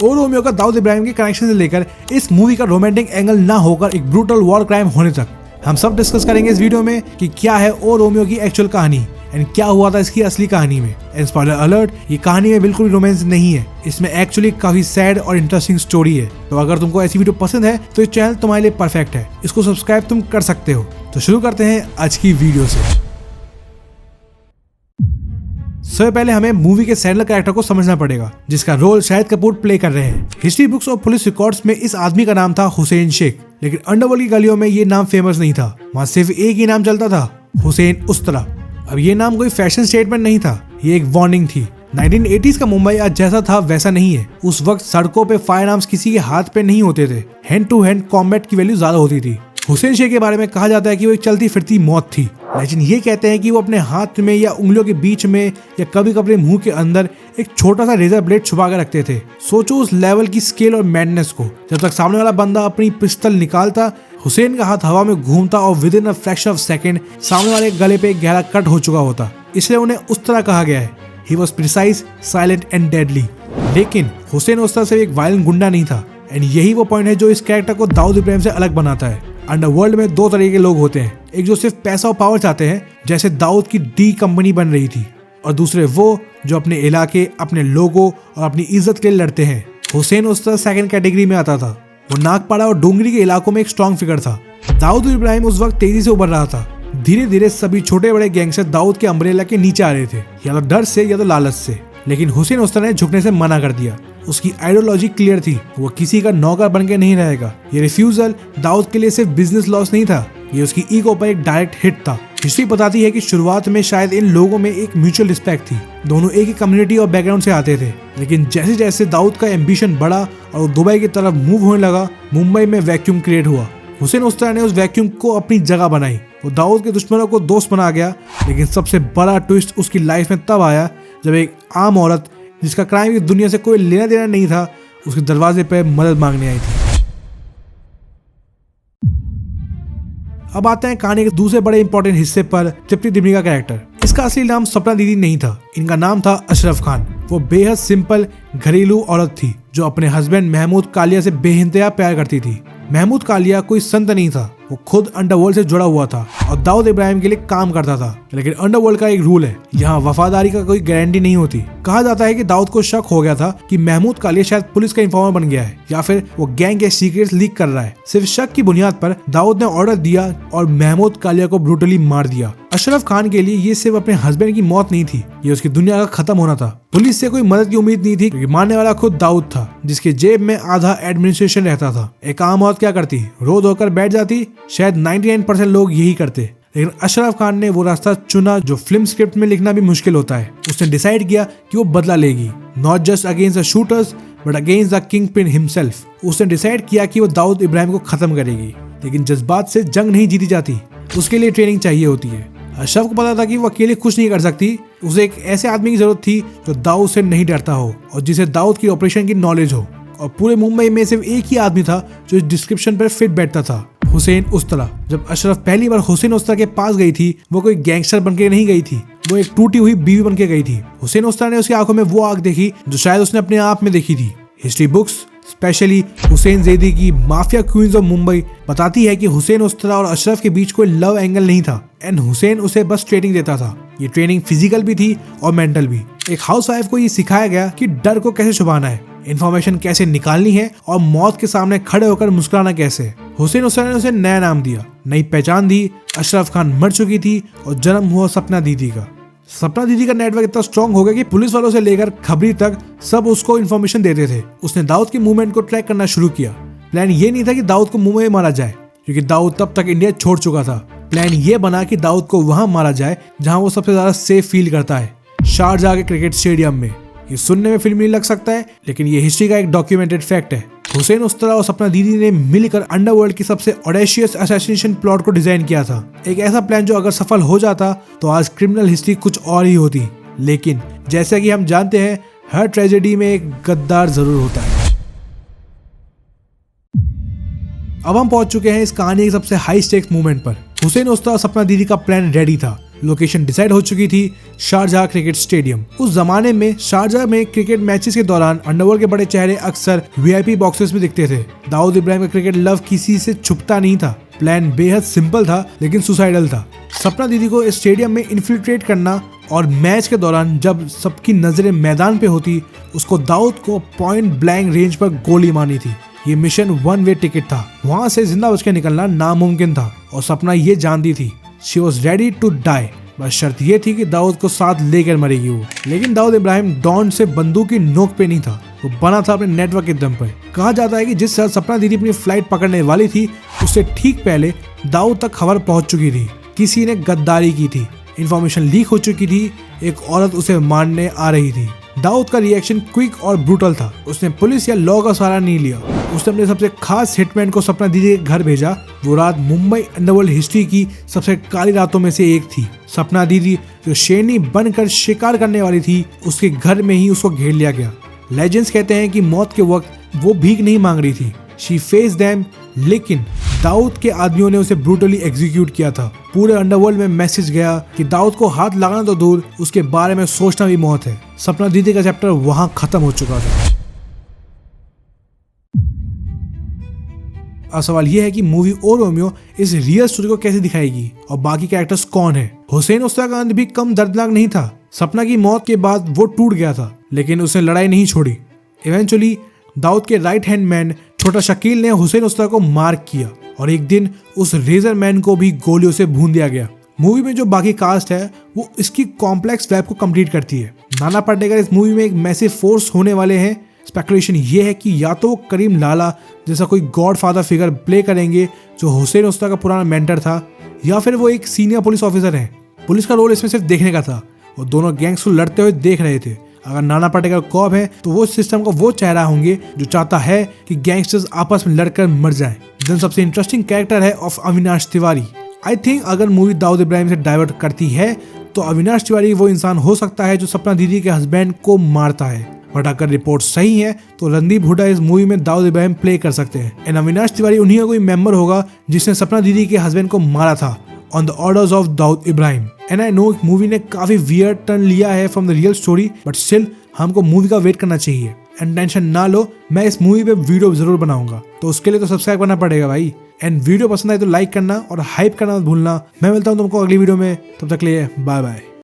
और रोमियो का दाऊद इब्राहिम के कनेक्शन से लेकर इस मूवी का रोमांटिक एंगल ना होकर एक ब्रूटल वॉर क्राइम होने तक हम सब डिस्कस करेंगे इस वीडियो में कि क्या है ओ रोमियो की एक्चुअल कहानी एंड क्या हुआ था इसकी असली कहानी में। एंड स्पॉइलर अलर्ट, ये कहानी में बिल्कुल रोमांस नहीं है, इसमें एक्चुअली काफी सैड और इंटरेस्टिंग स्टोरी है। तो अगर तुमको ऐसी वीडियो पसंद है तो ये चैनल तुम्हारे लिए परफेक्ट है, इसको सब्सक्राइब तुम कर सकते हो। तो शुरू करते हैं आज की वीडियो से। सबसे पहले हमें मूवी के सैंडलर कैरेक्टर को समझना पड़ेगा, जिसका रोल शाहिद कपूर प्ले कर रहे हैं। हिस्ट्री बुक्स और पुलिस रिकॉर्ड्स में इस आदमी का नाम था हुसैन शेख, लेकिन अंडरवर्ल्ड की गलियों में ये नाम फेमस नहीं था। वहाँ सिर्फ एक ही नाम चलता था, हुसैन उस्तरा। अब ये नाम कोई फैशन स्टेटमेंट नहीं था, ये एक वार्निंग थी। 1980s का मुंबई आज जैसा था वैसा नहीं है। उस वक्त सड़कों पे फायर आर्म्स किसी के हाथ पे नहीं होते थे, हैंड टू हैंड कॉम्बैट की वैल्यू ज्यादा होती थी। हुसैन शेख के बारे में कहा जाता है कि वो एक चलती फिरती मौत थी, लेकिन ये कहते हैं कि वो अपने हाथ में या उंगलियों के बीच में या कभी कभी मुंह के अंदर एक छोटा सा रेजर ब्लेड छुपा कर रखते थे। सोचो उस लेवल की स्केल और मैडनेस को। जब तक सामने वाला बंदा अपनी पिस्टल निकालता, हुसैन का हाथ हवा में घूमता और with in a fraction of second सामने वाले गले पे एक गहरा कट हो चुका होता। इसलिए उन्हें उस तरह कहा गया है। He was precise, silent and deadly. लेकिन हुसैन उस तरह से एक वायलेंट गुंडा नहीं था, एंड यही वो पॉइंट है जो इस कैरेक्टर को दाऊद इब्राहिम से अलग बनाता है। अंडरवर्ल्ड में दो तरह के लोग होते हैं, एक जो सिर्फ पैसा और पावर चाहते हैं, जैसे दाऊद की डी कंपनी बन रही थी, और दूसरे वो जो अपने इलाके, अपने लोगों और अपनी इज्जत के लिए लड़ते हैं। हुसैन उस तरह सेकंड कैटेगरी में आता था। वो नागपाड़ा और डोंगरी के इलाकों में एक स्ट्रॉन्ग फिगर था। दाऊद इब्राहिम उस वक्त तेजी से उभर रहा था। धीरे धीरे सभी छोटे बड़े गैंगस्टर दाऊद के अम्ब्रेला के नीचे आ रहे थे, या तो डर से या तो लालच से। लेकिन हुसैन उस्ताद ने झुकने से मना कर दिया। उसकी आइडियोलॉजी क्लियर थी, वो किसी का नौकर बन के नहीं रहेगा। ये रिफ्यूजल दाऊद के लिए सिर्फ बिजनेस लॉस नहीं था, ये उसकी ईगो पर एक डायरेक्ट हिट था। हिस्ट्री बताती है कि शुरुआत में शायद इन लोगों में एक म्यूचुअल रिस्पेक्ट थी, दोनों एक ही कम्युनिटी और बैकग्राउंड से आते थे। लेकिन जैसे जैसे दाऊद का एम्बिशन बढ़ा और वो दुबई की तरफ मूव होने लगा, मुंबई में वैक्यूम क्रिएट हुआ। हुसैन उस्ताद ने उस वैक्यूम को अपनी जगह बनाई। वो दाऊद के दुश्मनों को दोस्त बना गया। लेकिन सबसे बड़ा ट्विस्ट उसकी लाइफ में तब आया जब एक आम औरत जिसका क्राइम की दुनिया से कोई लेना देना नहीं था, उसके दरवाजे पे मदद मांगने आई थी। अब आते हैं कहानी के दूसरे बड़े इंपॉर्टेंट हिस्से पर, तृप्ति डिमरी का कैरेक्टर। इसका असली नाम सपना दीदी नहीं था, इनका नाम था अशरफ खान। वो बेहद सिंपल घरेलू औरत थी जो अपने हस्बैंड महमूद कालिया से बेइंतहा प्यार करती थी। महमूद कालिया कोई संत नहीं था, वो खुद अंडरवर्ल्ड से जुड़ा हुआ था और दाऊद इब्राहिम के लिए काम करता था। लेकिन अंडरवर्ल्ड का एक रूल है, यहाँ वफादारी का कोई गारंटी नहीं होती। कहा जाता है कि दाऊद को शक हो गया था कि महमूद कालिया शायद पुलिस का इन्फॉर्मर बन गया है या फिर वो गैंग के सीक्रेट्स लीक कर रहा है। सिर्फ शक की बुनियाद पर दाऊद ने ऑर्डर दिया और महमूद कालिया को ब्रूटली मार दिया। अशरफ खान के लिए ये सिर्फ अपने हस्बैंड की मौत नहीं थी, ये उसकी दुनिया का खत्म होना था। पुलिस से कोई मदद की उम्मीद नहीं थी क्योंकि मारने वाला खुद दाऊद था, जिसके जेब में आधा एडमिनिस्ट्रेशन रहता था। एक आम औरत क्या करती, रो धोकर बैठ जाती। शायद 99% लोग यही करते, लेकिन अशरफ खान ने वो रास्ता चुना जो फिल्म स्क्रिप्ट में लिखना भी मुश्किल होता है। उसने डिसाइड किया कि वो बदला लेगी, not just against the shooters but against the king pin himself. उसने डिसाइड किया कि वो दाऊद इब्राहिम को खत्म करेगी। लेकिन जज्बात से जंग नहीं जीती जाती, उसके लिए ट्रेनिंग चाहिए होती है। अशरफ को पता था कि वो अकेले कुछ नहीं कर सकती, उसे एक ऐसे आदमी की जरूरत थी जो दाऊद से नहीं डरता हो और जिसे दाऊद की ऑपरेशन की नॉलेज हो। और पूरे मुंबई में सिर्फ एक ही आदमी था जो इस डिस्क्रिप्शन पर फिट बैठता था, हुसैन उस्तरा। जब अशरफ पहली बार हुसैन उस्तरा के पास गई थी, वो कोई गैंगस्टर बनके नहीं गई थी, वो एक टूटी हुई बीवी बनके गई थी। हुसैन उस्तरा ने उसकी आंखों में वो आग देखी जो शायद उसने अपने आप में देखी थी। History books specially Hussain Zaidi की माफिया क्वींस ऑफ मुंबई बताती है कि हुसैन उस्तरा और अशरफ के बीच कोई लव एंगल नहीं था, एंड हुसैन उसे बस ट्रेनिंग देता था। ये ट्रेनिंग फिजिकल भी थी और मेंटल भी। एक हाउसवाइफ को ये सिखाया गया कि डर को कैसे छुपाना है, इन्फॉर्मेशन कैसे निकालनी है और मौत के सामने खड़े होकर मुस्कुराना कैसे। हुसैन उस्तरा ने उसे नया नाम दिया, नई पहचान दी। अशरफ खान मर चुकी थी और जन्म हुआ सपना दीदी का। सपना दीदी का नेटवर्क इतना स्ट्रॉन्ग हो गया कि पुलिस वालों से लेकर खबरी तक सब उसको इन्फॉर्मेशन देते थे। उसने दाऊद के मूवमेंट को ट्रैक करना शुरू किया। प्लान ये नहीं था कि दाऊद को मुंबई में मारा जाए, क्योंकि दाऊद तब तक इंडिया छोड़ चुका था। प्लान ये बना कि दाऊद को वहां मारा जाए जहां वो सबसे ज्यादा सेफ फील करता है, शारजाह के क्रिकेट स्टेडियम में। ये सुनने में फिल्मी लग सकता है, लेकिन ये हिस्ट्री का एक डॉक्यूमेंटेड फैक्ट है। हुसैन उस्तरा और सपना दीदी ने मिलकर अंडरवर्ल्ड की सबसे ऑडेशियस असैसिनेशन प्लॉट को डिजाइन किया था। एक ऐसा प्लान जो अगर सफल हो जाता तो आज क्रिमिनल हिस्ट्री कुछ और ही होती। लेकिन जैसा कि हम जानते हैं, हर ट्रेजेडी में एक गद्दार जरूर होता है। अब हम पहुंच चुके हैं इस कहानी के सबसे हाई स्टेक्स मूवमेंट पर। हुसैन उस्तरा और सपना दीदी का प्लान रेडी था। लोकेशन डिसाइड हो चुकी थी, शारजाह क्रिकेट स्टेडियम। उस जमाने में शारजाह में क्रिकेट मैचेस के दौरान अंडरवर्ल्ड के बड़े चेहरे अक्सर वीआईपी बॉक्सेस में दिखते थे। दाऊद इब्राहिम का क्रिकेट लव किसी से छुपता नहीं था। प्लान बेहद सिंपल था लेकिन सुसाइडल था। सपना दीदी को इस स्टेडियम में इन्फिल्ट्रेट करना और मैच के दौरान जब सबकी नजरें मैदान पे होती, उसको दाऊद को पॉइंट ब्लैंक रेंज पर गोली मारनी थी। ये मिशन वन वे टिकट था। वहां से जिंदा बच के निकलना नामुमकिन था और सपना ये जानती थी। She was ready to die. बस शर्त ये थी कि दाऊद को साथ लेकर मरेगी वो। लेकिन दाऊद इब्राहिम डॉन से बंदूक की नोक पे नहीं था, वो बना था अपने नेटवर्क के दम पर। कहा जाता है कि जिस साल सपना दीदी अपनी फ्लाइट पकड़ने वाली थी, उससे ठीक पहले दाऊद तक खबर पहुंच चुकी थी। किसी ने गद्दारी की थी, इन्फॉर्मेशन लीक हो चुकी थी, एक औरत उसे मारने आ रही थी। दाऊद का रिएक्शन क्विक और ब्रूटल था। उसने पुलिस या लॉ का सहारा नहीं लिया। उसने अपने सबसे खास हिटमैन को सपना दीदी के घर भेजा। वो रात मुंबई अंडरवर्ल्ड हिस्ट्री की सबसे काली रातों में से एक थी। सपना दीदी जो शेरनी बनकर शिकार करने वाली थी, उसके घर में ही उसको घेर लिया गया। लेजेंड्स कहते हैं कि मौत के वक्त वो भीख नहीं मांग रही थी, शी फेस देम। लेकिन दाऊद के आदमियों ने उसे ब्रूटली एग्जीक्यूट किया था। पूरे अंडरवर्ल्ड में मैसेज गया कि दाऊद को हाथ लगाना तो दूर, उसके बारे में सोचना भी मौत है। सपना दीदी का चैप्टर वहां खत्म हो चुका था। अब सवाल यह है कि मूवी ओ रोमियो इस रियल स्टोरी को कैसे दिखाएगी और बाकी कैरेक्टर्स कौन है। हुसैन उस्ताद का अंत भी कम दर्दनाक नहीं था। सपना की मौत के बाद वो टूट गया था, लेकिन उसने लड़ाई नहीं छोड़ी। इवेंचुअली दाऊद के राइट हैंड मैन छोटा शकील ने हुसैन उस्ताद को मार्क किया और एक दिन उस रेजर मैन को भी गोलियों से भून दिया गया। मूवी में जो बाकी कास्ट है वो इसकी कॉम्प्लेक्स वेब को कंप्लीट करती है। नाना पाटेकर इस मूवी में एक मैसिव फोर्स होने वाले हैं। स्पेकुलेशन ये है कि या तो वो करीम लाला जैसा कोई गॉडफादर फिगर प्ले करेंगे जो हुसैन उस्ताद का पुराना मेंटर था, या फिर वो एक सीनियर पुलिस ऑफिसर है। पुलिस का रोल इसमें सिर्फ देखने का था और दोनों गैंग्स को लड़ते हुए देख रहे थे। अगर नाना पाटेकर कॉप है तो वो सिस्टम का वो चेहरा होंगे जो चाहता है कि गैंगस्टर्स आपस में लड़कर मर जाएं। देन सबसे इंटरेस्टिंग कैरेक्टर है of Avinash Tiwari. I think अगर मूवी दाऊद इब्राहिम से डाइवर्ट करती है तो अविनाश तिवारी वो इंसान हो सकता है जो सपना दीदी के हस्बैंड को मारता है। बट अगर रिपोर्ट सही है तो रणदीप हुड्डा इस मूवी में दाऊद इब्राहिम प्ले कर सकते हैं एंड अविनाश तिवारी उन्हीं का कोई मेंबर होगा जिसने सपना दीदी के हस्बैंड को मारा था on the orders of Dawood Ibrahim. And I know movie ने काफी वियर्ड टर्न लिया है from the real story, but still हमको मूवी का वेट करना चाहिए। एंड टेंशन ना लो, मैं इस मूवी पे वीडियो जरूर बनाऊंगा, तो उसके लिए तो सब्सक्राइब करना पड़ेगा भाई। एंड वीडियो पसंद आए तो लाइक करना और हाइप करना मत भूलना। मैं मिलता हूँ तुमको अगली वीडियो में, तब तक के लिए बाय बाय।